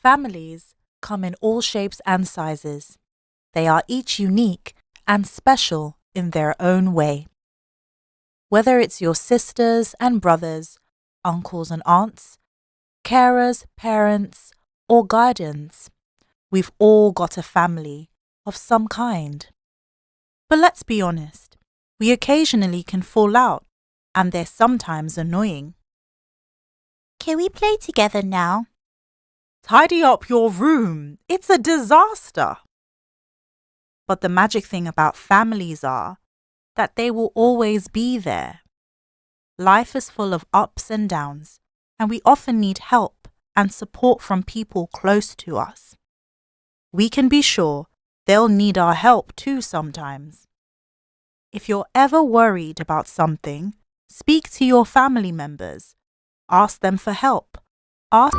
Families come in all shapes and sizes. They are each unique and special in their own way. Whether it's your sisters and brothers, uncles and aunts, carers, parents, or guardians, we've all got a family of some kind. But let's be honest, we occasionally can fall out, and they're sometimes annoying. Can we play together now? Tidy up your room. It's a disaster. But the magic thing about families are that they will always be there. Life is full of ups and downs, and we often need help and support from people close to us. We can be sure they'll need our help too sometimes. If you're ever worried about something, speak to your family members. Ask them for help. Ask